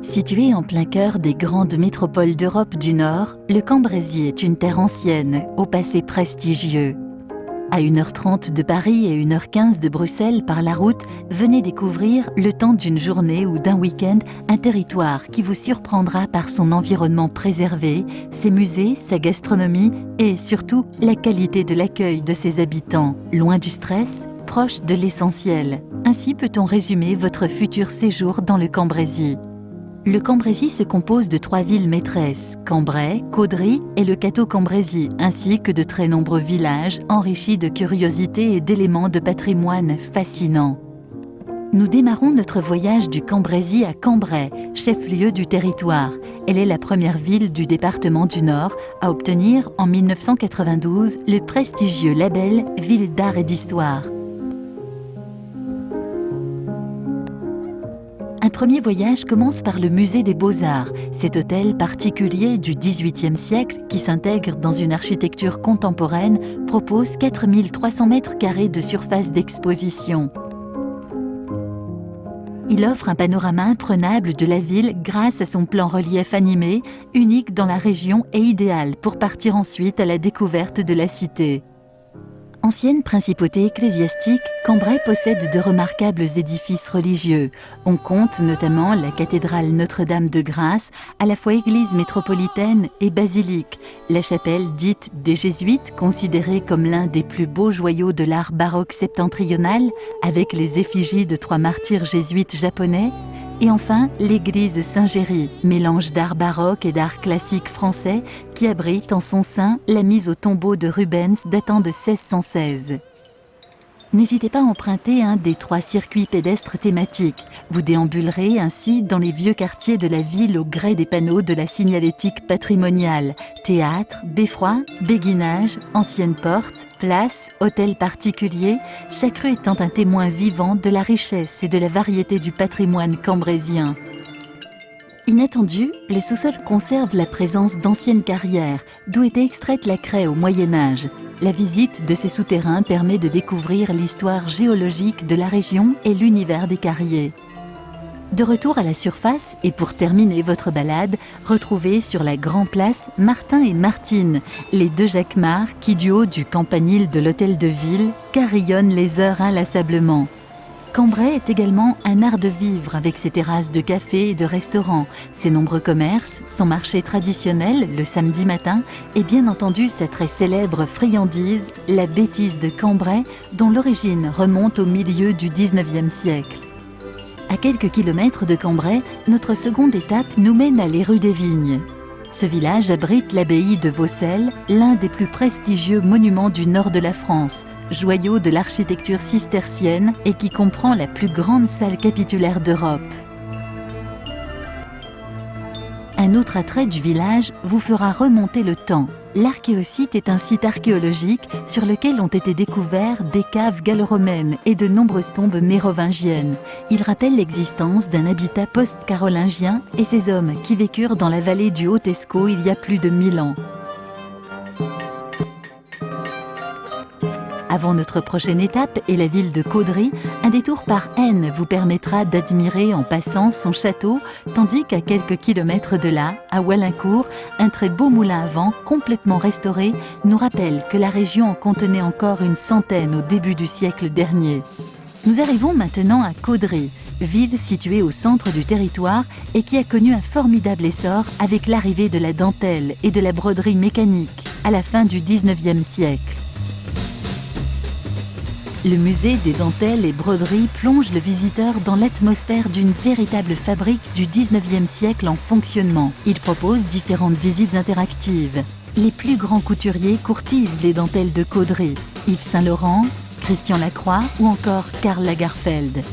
Situé en plein cœur des grandes métropoles d'Europe du Nord, le Cambrésis est une terre ancienne, au passé prestigieux. À 1h30 de Paris et 1h15 de Bruxelles par la route, venez découvrir, le temps d'une journée ou d'un week-end, un territoire qui vous surprendra par son environnement préservé, ses musées, sa gastronomie et surtout la qualité de l'accueil de ses habitants. Loin du stress, proche de l'essentiel. Ainsi peut-on résumer votre futur séjour dans le Cambrésis. Le Cambrésis se compose de 3 villes maîtresses, Cambrai, Caudry et le Cateau-Cambrésis, ainsi que de très nombreux villages enrichis de curiosités et d'éléments de patrimoine fascinants. Nous démarrons notre voyage du Cambrésis à Cambrai, chef-lieu du territoire. Elle est la première ville du département du Nord à obtenir en 1992 le prestigieux label Ville d'art et d'histoire. Un premier voyage commence par le musée des Beaux-Arts, cet hôtel particulier du XVIIIe siècle qui s'intègre dans une architecture contemporaine propose 4300 m² de surface d'exposition. Il offre un panorama imprenable de la ville grâce à son plan relief animé, unique dans la région et idéal pour partir ensuite à la découverte de la cité. Ancienne principauté ecclésiastique, Cambrai possède de remarquables édifices religieux. On compte notamment la cathédrale Notre-Dame de Grâce, à la fois église métropolitaine et basilique, la chapelle dite des Jésuites, considérée comme l'un des plus beaux joyaux de l'art baroque septentrional, avec les effigies de 3 martyrs jésuites japonais, et enfin l'église Saint-Géry, mélange d'art baroque et d'art classique français qui abrite en son sein la mise au tombeau de Rubens datant de 1616. N'hésitez pas à emprunter un des 3 circuits pédestres thématiques. Vous déambulerez ainsi dans les vieux quartiers de la ville au gré des panneaux de la signalétique patrimoniale. Théâtre, beffroi, béguinage, anciennes portes, places, hôtels particuliers, chaque rue étant un témoin vivant de la richesse et de la variété du patrimoine cambrésien. Inattendu, le sous-sol conserve la présence d'anciennes carrières, d'où était extraite la craie au Moyen-Âge. La visite de ces souterrains permet de découvrir l'histoire géologique de la région et l'univers des carriers. De retour à la surface, et pour terminer votre balade, retrouvez sur la Grand Place Martin et Martine, les 2 jacquemarts qui, du haut du campanile de l'hôtel de ville, carillonnent les heures inlassablement. Cambrai est également un art de vivre avec ses terrasses de café et de restaurants, ses nombreux commerces, son marché traditionnel le samedi matin et bien entendu sa très célèbre friandise, la bêtise de Cambrai, dont l'origine remonte au milieu du XIXe siècle. À quelques kilomètres de Cambrai, notre seconde étape nous mène à les rues des Vignes. Ce village abrite l'abbaye de Vaucelles, l'un des plus prestigieux monuments du nord de la France, joyau de l'architecture cistercienne et qui comprend la plus grande salle capitulaire d'Europe. Un autre attrait du village vous fera remonter le temps. L'Archéosite est un site archéologique sur lequel ont été découverts des caves gallo-romaines et de nombreuses tombes mérovingiennes. Il rappelle l'existence d'un habitat post-carolingien et ces hommes qui vécurent dans la vallée du Haut-Escaut il y a plus de 1000 ans. Avant notre prochaine étape et la ville de Caudry, un détour par Aisne vous permettra d'admirer en passant son château, tandis qu'à quelques kilomètres de là, à Wallincourt, un très beau moulin à vent complètement restauré nous rappelle que la région en contenait encore une centaine au début du siècle dernier. Nous arrivons maintenant à Caudry, ville située au centre du territoire et qui a connu un formidable essor avec l'arrivée de la dentelle et de la broderie mécanique à la fin du XIXe siècle. Le musée des dentelles et broderies plonge le visiteur dans l'atmosphère d'une véritable fabrique du XIXe siècle en fonctionnement. Il propose différentes visites interactives. Les plus grands couturiers courtisent les dentelles de Caudry, Yves Saint Laurent, Christian Lacroix ou encore Karl Lagerfeld.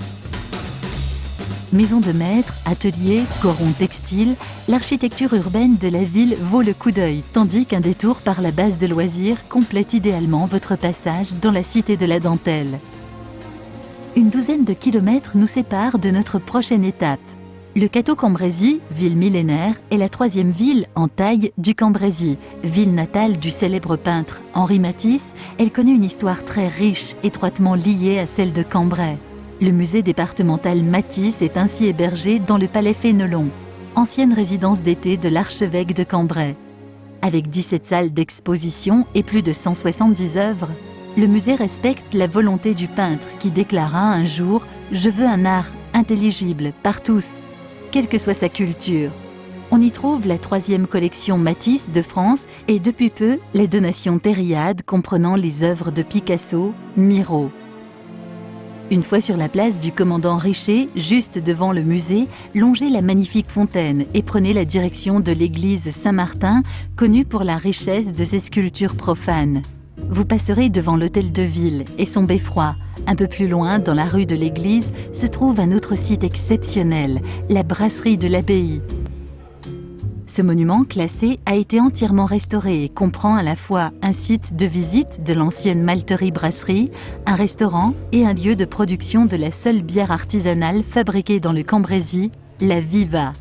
Maison de maître, atelier, coron textile, l'architecture urbaine de la ville vaut le coup d'œil, tandis qu'un détour par la base de loisirs complète idéalement votre passage dans la cité de la dentelle. Une douzaine de kilomètres nous séparent de notre prochaine étape. Le Cateau-Cambrésis, ville millénaire, est la 3e ville en taille du Cambrésis. Ville natale du célèbre peintre Henri Matisse, elle connaît une histoire très riche, étroitement liée à celle de Cambrai. Le musée départemental Matisse est ainsi hébergé dans le palais Fénelon. ancienne résidence d'été de l'archevêque de Cambrai. Avec 17 salles d'exposition et plus de 170 œuvres, le musée respecte la volonté du peintre qui déclara un jour « Je veux un art intelligible par tous, quelle que soit sa culture ». On y trouve la 3e collection Matisse de France et depuis peu les donations Thériade comprenant les œuvres de Picasso, Miro. Une fois sur la place du commandant Richer, juste devant le musée, longez la magnifique fontaine et prenez la direction de l'église Saint-Martin, connue pour la richesse de ses sculptures profanes. Vous passerez devant l'hôtel de ville et son beffroi. Un peu plus loin, dans la rue de l'église, se trouve un autre site exceptionnel, la brasserie de l'abbaye. Ce monument classé a été entièrement restauré et comprend à la fois un site de visite de l'ancienne malterie-brasserie, un restaurant et un lieu de production de la seule bière artisanale fabriquée dans le Cambrésis, la Viva.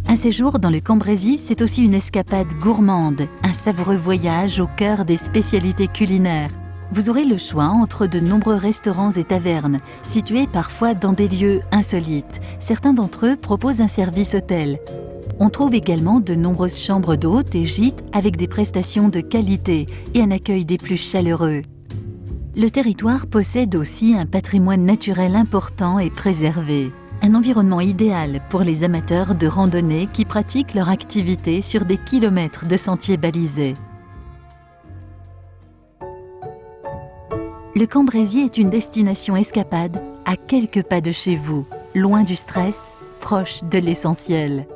Un séjour dans le Cambrésis, c'est aussi une escapade gourmande, un savoureux voyage au cœur des spécialités culinaires. Vous aurez le choix entre de nombreux restaurants et tavernes, situés parfois dans des lieux insolites. Certains d'entre eux proposent un service hôtel. On trouve également de nombreuses chambres d'hôtes et gîtes avec des prestations de qualité et un accueil des plus chaleureux. Le territoire possède aussi un patrimoine naturel important et préservé. Un environnement idéal pour les amateurs de randonnée qui pratiquent leur activité sur des kilomètres de sentiers balisés. Le Cambrésis est une destination escapade à quelques pas de chez vous, loin du stress, proche de l'essentiel.